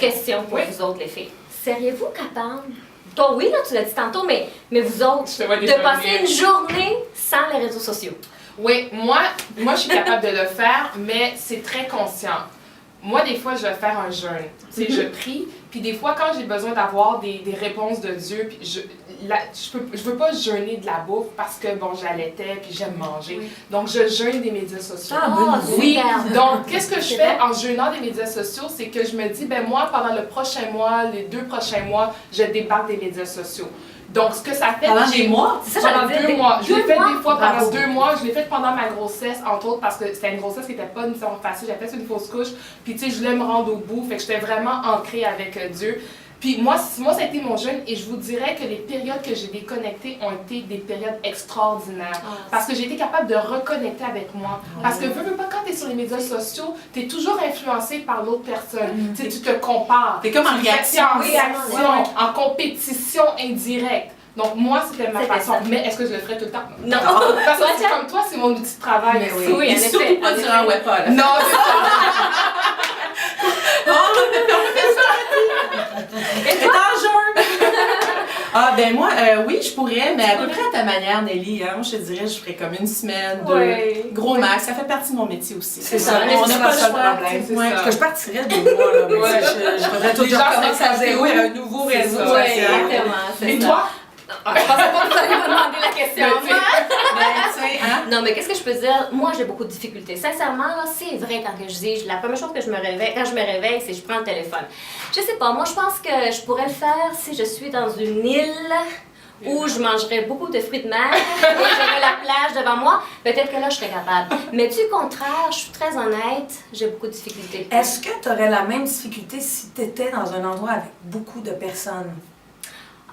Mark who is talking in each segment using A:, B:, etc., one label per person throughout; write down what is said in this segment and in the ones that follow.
A: question pour vous autres, les filles. Seriez-vous capable, toi oui, là, tu l'as dit tantôt, mais vous autres, de passer une journée sans les réseaux sociaux?
B: Oui, moi je suis capable de le faire, mais c'est très conscient. Moi, des fois, je vais faire un jeûne. Tu sais, je prie, puis des fois, quand j'ai besoin d'avoir des réponses de Dieu, puis je veux pas jeûner de la bouffe parce que, bon, j'allaitais, puis j'aime manger. Donc, je jeûne des médias sociaux. Oui, donc, qu'est-ce que je fais en jeûnant des médias sociaux? C'est que je me dis, ben moi, pendant le prochain mois, les 2 prochains mois, je débarque des médias sociaux. Donc, ce que ça fait...
C: Pendant des mois?
B: C'est ça, pendant 2 mois. Je l'ai fait des fois pendant 2 mois. Je l'ai fait pendant ma grossesse, entre autres, parce que c'était une grossesse qui n'était pas nécessairement facile. J'avais fait une fausse couche. Puis, tu sais, je voulais me rendre au bout. Fait que j'étais vraiment ancrée avec Dieu. Puis, moi, ça a été mon jeûne. Et je vous dirais que les périodes que j'ai déconnectées ont été des périodes extraordinaires. Parce que j'ai été capable de reconnecter avec moi. Parce que, veux pas, quand tu es sur les médias sociaux, tu es toujours influencé par l'autre personne. Tu sais, tu te compares.
C: T'es comme en réaction.
B: En compétition indirecte. Donc, moi, c'était ma façon. Mais est-ce que je le ferais tout le temps? Non. Parce que c'est comme toi, c'est mon outil de travail.
C: Mais oui, et surtout pas sur un webpod.
B: Non, c'est ça.
C: Et dangereux! Ah, ben moi, oui, je pourrais, mais à peu près à ta manière, Nelly. Hein, moi, je te dirais, je ferais comme une semaine, 2, gros max. Ça fait partie de mon métier aussi.
D: C'est ça,
C: on n'a pas le choix.
D: Parce que je partirais de moi, là. Je voudrais tout recommencer à zéro.
C: Un nouveau réseau social.
A: Exactement.
B: Et toi?
A: Je pensais pas que vous alliez me demander la question.
C: Non,
A: mais qu'est-ce que je peux dire? Moi, j'ai beaucoup de difficultés. Sincèrement, là, c'est vrai quand je dis, la première chose que quand je me réveille, c'est que je prends le téléphone. Je sais pas, moi, je pense que je pourrais le faire si je suis dans une île où je mangerais beaucoup de fruits de mer, où j'aurais la plage devant moi. Peut-être que là, je serais capable. Mais du contraire, je suis très honnête, j'ai beaucoup de difficultés.
D: Est-ce que tu aurais la même difficulté si tu étais dans un endroit avec beaucoup de personnes?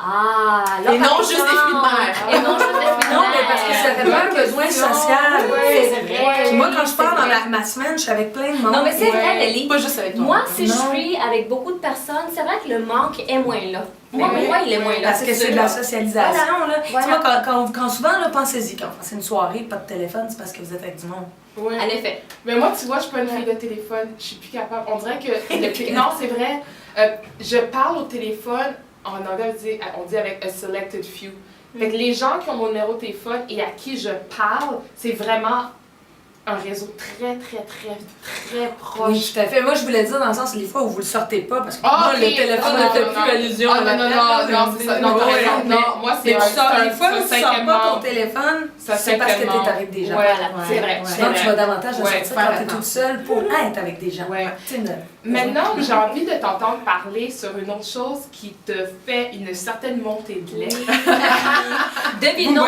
A: Ah, là,
C: et non juste des fruits de mer.
A: Et non juste des fruits de mer.
D: Non, mais parce que ça fait pas un besoin social.
A: C'est vrai.
D: Moi, quand je pars dans ma semaine, je suis avec plein de monde.
A: Non, mais c'est vrai, Nelly.
C: Pas juste avec toi.
A: Moi, si je suis avec beaucoup de personnes, c'est vrai que le manque est moins là. Moi, il est moins là.
D: Parce que c'est de la socialisation.
A: Voilà.
D: Tu vois, quand souvent, là, pensez-y, quand c'est une soirée, pas de téléphone, c'est parce que vous êtes avec du monde.
B: Oui.
A: En effet.
B: Mais moi, tu vois, je suis pas une fille de téléphone. Je suis plus capable. On dirait que... Non, c'est vrai. Je parle au téléphone. En anglais, on dit avec a selected few. Fait que les gens qui ont mon numéro de téléphone et à qui je parle, c'est vraiment un réseau très proche.
D: Oui, tout à fait. Moi, je voulais dire dans le sens, les fois où vous le sortez pas, parce que moi, le téléphone ne fait plus allusion à
B: non, c'est ça. Non, t'as raison. Non, moi, c'est
D: les fois où tu sors pas ton téléphone, c'est parce que t'es avec des gens.
A: Voilà, c'est vrai.
D: Donc, tu vas davantage sortir quand t'es toute seule pour être avec des gens.
B: Maintenant, j'ai envie de t'entendre parler sur une autre chose qui te fait une certaine montée de lait.
A: Devinons.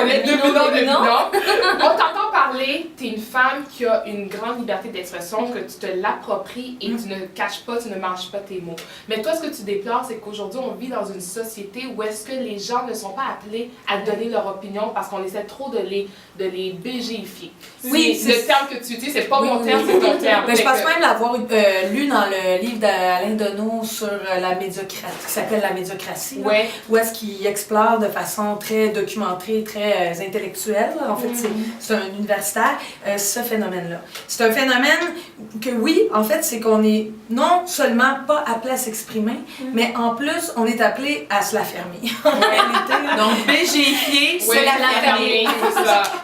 B: On t'entend parler, t'es une femme qui a une grande liberté d'expression, que tu te l'appropries et tu ne caches pas, tu ne manges pas tes mots. Mais toi, ce que tu déplores, c'est qu'aujourd'hui, on vit dans une société où est-ce que les gens ne sont pas appelés à donner leur opinion parce qu'on essaie trop de les BGifier.
D: Oui,
B: le terme que tu utilises, c'est pas mon terme, c'est ton terme.
D: Mais je pense même l'avoir lu dans le livre d'Alain Deneau sur la médiocratie, qui s'appelle La médiocratie, où est-ce qu'il explore de façon très documentée, très intellectuelle. En fait, c'est un universitaire, ce phénomène-là. C'est un phénomène que, oui, en fait, c'est qu'on est non seulement pas appelé à s'exprimer, mais en plus, on est appelé à se la fermer.
C: Donc, BGifier,
B: c'est la fermer.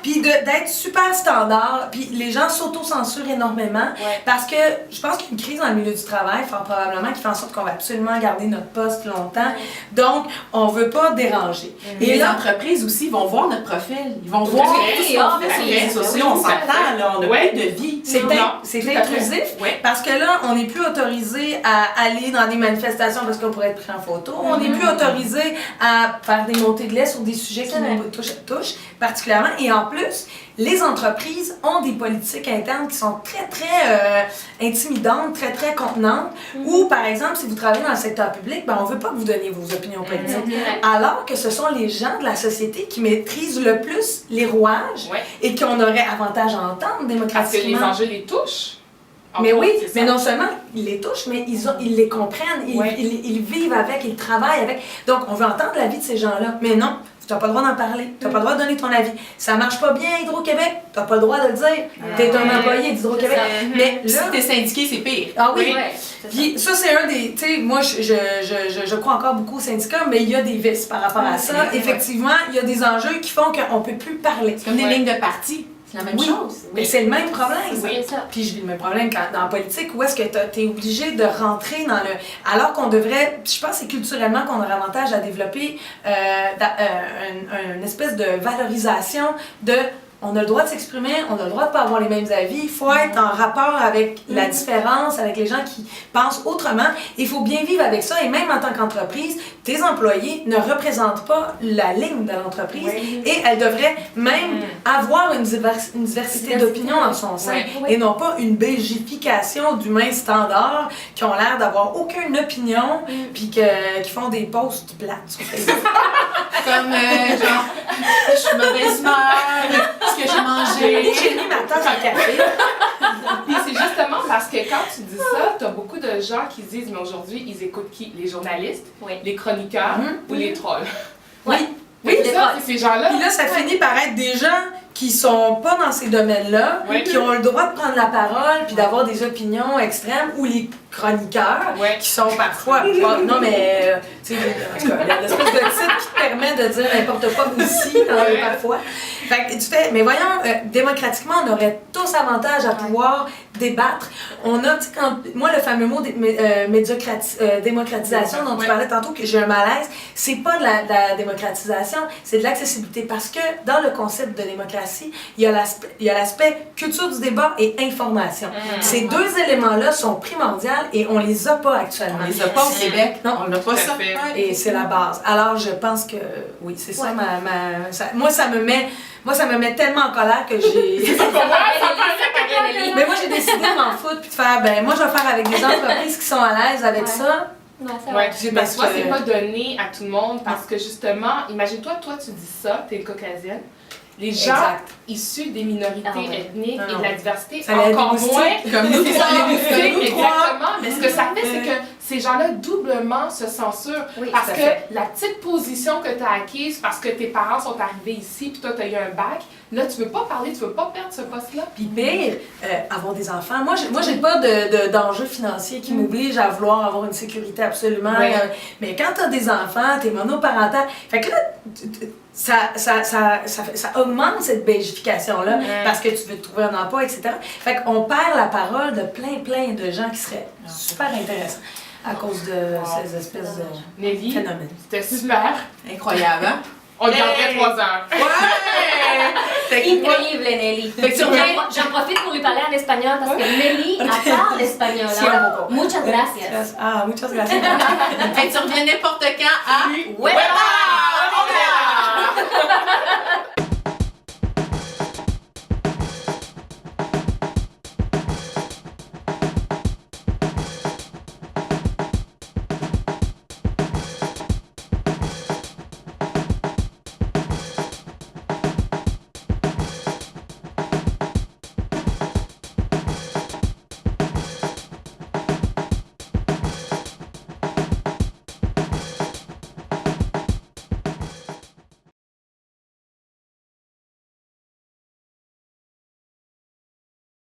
D: Puis d'être super standard, puis les gens s'auto-censurent énormément, parce que je pense qu'il y a une crise dans le milieu du travail, fort probablement, qui fait en sorte qu'on va absolument garder notre poste longtemps. Donc, on veut pas déranger.
C: Et les entreprises aussi vont voir notre profil. Ils vont voir tout ce qu'on fait sur les réseaux sociaux. On s'entend, là, on n'a plus de vie.
D: C'est intrusif, parce que là, on n'est plus autorisé à aller dans des manifestations parce qu'on pourrait être pris en photo. On n'est plus autorisé à faire des montées de lait sur des sujets qui nous touchent particulièrement. Et en plus, les entreprises ont des politiques internes qui sont très intimidantes, très contenantes, où, par exemple, si vous travaillez dans le secteur public, on ne veut pas que vous donniez vos opinions politiques. Alors que ce sont les gens de la société qui maîtrisent le plus les rouages et qu'on aurait avantage à entendre démocratiquement.
B: Parce que les enjeux les touchent.
D: Mais oui, mais non seulement ils les touchent, mais ils les comprennent, ils vivent avec, ils travaillent avec. Donc, on veut entendre la vie de ces gens-là. Mais non, tu n'as pas le droit d'en parler, tu n'as pas le droit de donner ton avis. Ça marche pas bien, Hydro-Québec, tu n'as pas le droit de le dire. Tu es un employé d'Hydro-Québec. Mais là,
C: si t'es syndiqué, c'est pire.
D: Ah oui,
A: Ouais,
D: puis ça, c'est un des... Tu sais, moi, je crois encore beaucoup aux syndicats, mais il y a des vices par rapport à ça. Effectivement, il y a des enjeux qui font qu'on ne peut plus parler.
C: C'est comme des lignes de parti. C'est la même chose.
D: Mais c'est le même problème.
A: c'est ça.
D: Puis je vis le même problème dans la politique, où est-ce que tu es obligé de rentrer dans le... Alors qu'on devrait... Je pense que c'est culturellement qu'on aurait avantage à développer une espèce de valorisation de... On a le droit de s'exprimer, on a le droit de ne pas avoir les mêmes avis. Il faut être en rapport avec la différence, avec les gens qui pensent autrement. Il faut bien vivre avec ça. Et même en tant qu'entreprise, tes employés ne représentent pas la ligne de l'entreprise. Et elles devraient même avoir une diversité d'opinions en son sein. Et non pas une belgification d'humains standards qui ont l'air d'avoir aucune opinion puis qui font des posts plates sur Facebook.
C: Comme genre, je suis mauvaise humeur, ce que j'ai mangé.
D: J'ai mis ma tasse en café.
B: Puis c'est justement parce que quand tu dis ça, t'as beaucoup de gens qui se disent, mais aujourd'hui, ils écoutent qui? Les journalistes, les chroniqueurs ou les trolls?
D: Oui.
B: Oui, c'est ça, c'est ces gens-là.
D: Puis là, ça finit par être des gens qui sont pas dans ces domaines-là, qui ont le droit de prendre la parole puis d'avoir des opinions extrêmes, ou les chroniqueurs qui sont parfois... non, mais... tu sais, en tout cas, l'espèce de titre qui te permet de dire n'importe quoi aussi, parfois. Fait que tu fais... Mais voyons, démocratiquement, on aurait tous avantage à pouvoir débattre. On a, tu sais, quand... Moi, le fameux mot démocratisation dont tu parlais tantôt, que j'ai un malaise, c'est pas de la démocratisation, c'est de l'accessibilité. Parce que dans le concept de démocratie, il y a l'aspect culture du débat et information. Ces deux éléments-là sont primordiaux et on les a pas actuellement.
C: On les a pas au Québec.
D: Non,
C: on n'a pas ça.
D: Et c'est la base. Alors, je pense que, oui, c'est ça, moi, ça me met tellement en colère que j'ai... Mais moi, j'ai décidé de m'en foutre puis de faire, moi, je vais faire avec des entreprises qui sont à l'aise avec ça.
B: Mais toi, c'est pas donné à tout le monde parce que justement, imagine-toi, toi, tu dis ça, t'es caucasienne. Les gens issus des minorités ethniques et de la diversité, encore moins
C: comme nous.
B: Exactement. Mais ce que ça fait, c'est que ces gens-là doublement se censurent. Parce que la petite position que tu as acquise, parce que tes parents sont arrivés ici, puis toi, tu as eu un bac, là, tu veux pas parler, tu veux pas perdre ce poste-là.
D: Puis pire, avoir des enfants. Moi, j'ai pas d'enjeu financier qui m'oblige à vouloir avoir une sécurité absolument. Mais quand tu as des enfants, tu es monoparental. Fait que là, ça augmente cette belgification-là parce que tu veux te trouver un emploi, etc. Fait qu'on perd la parole de plein de gens qui seraient super intéressants à cause de ces espèces de phénomènes.
B: C'était super.
C: Incroyable, hein?
B: On garderait 3 heures.
A: Incroyable, Nelly. J'en profite pour lui parler en espagnol parce que Nelly, elle parle espagnol. Muchas gracias.
D: Ah, muchas gracias.
C: Tu reviens n'importe quand à...
A: Hueva!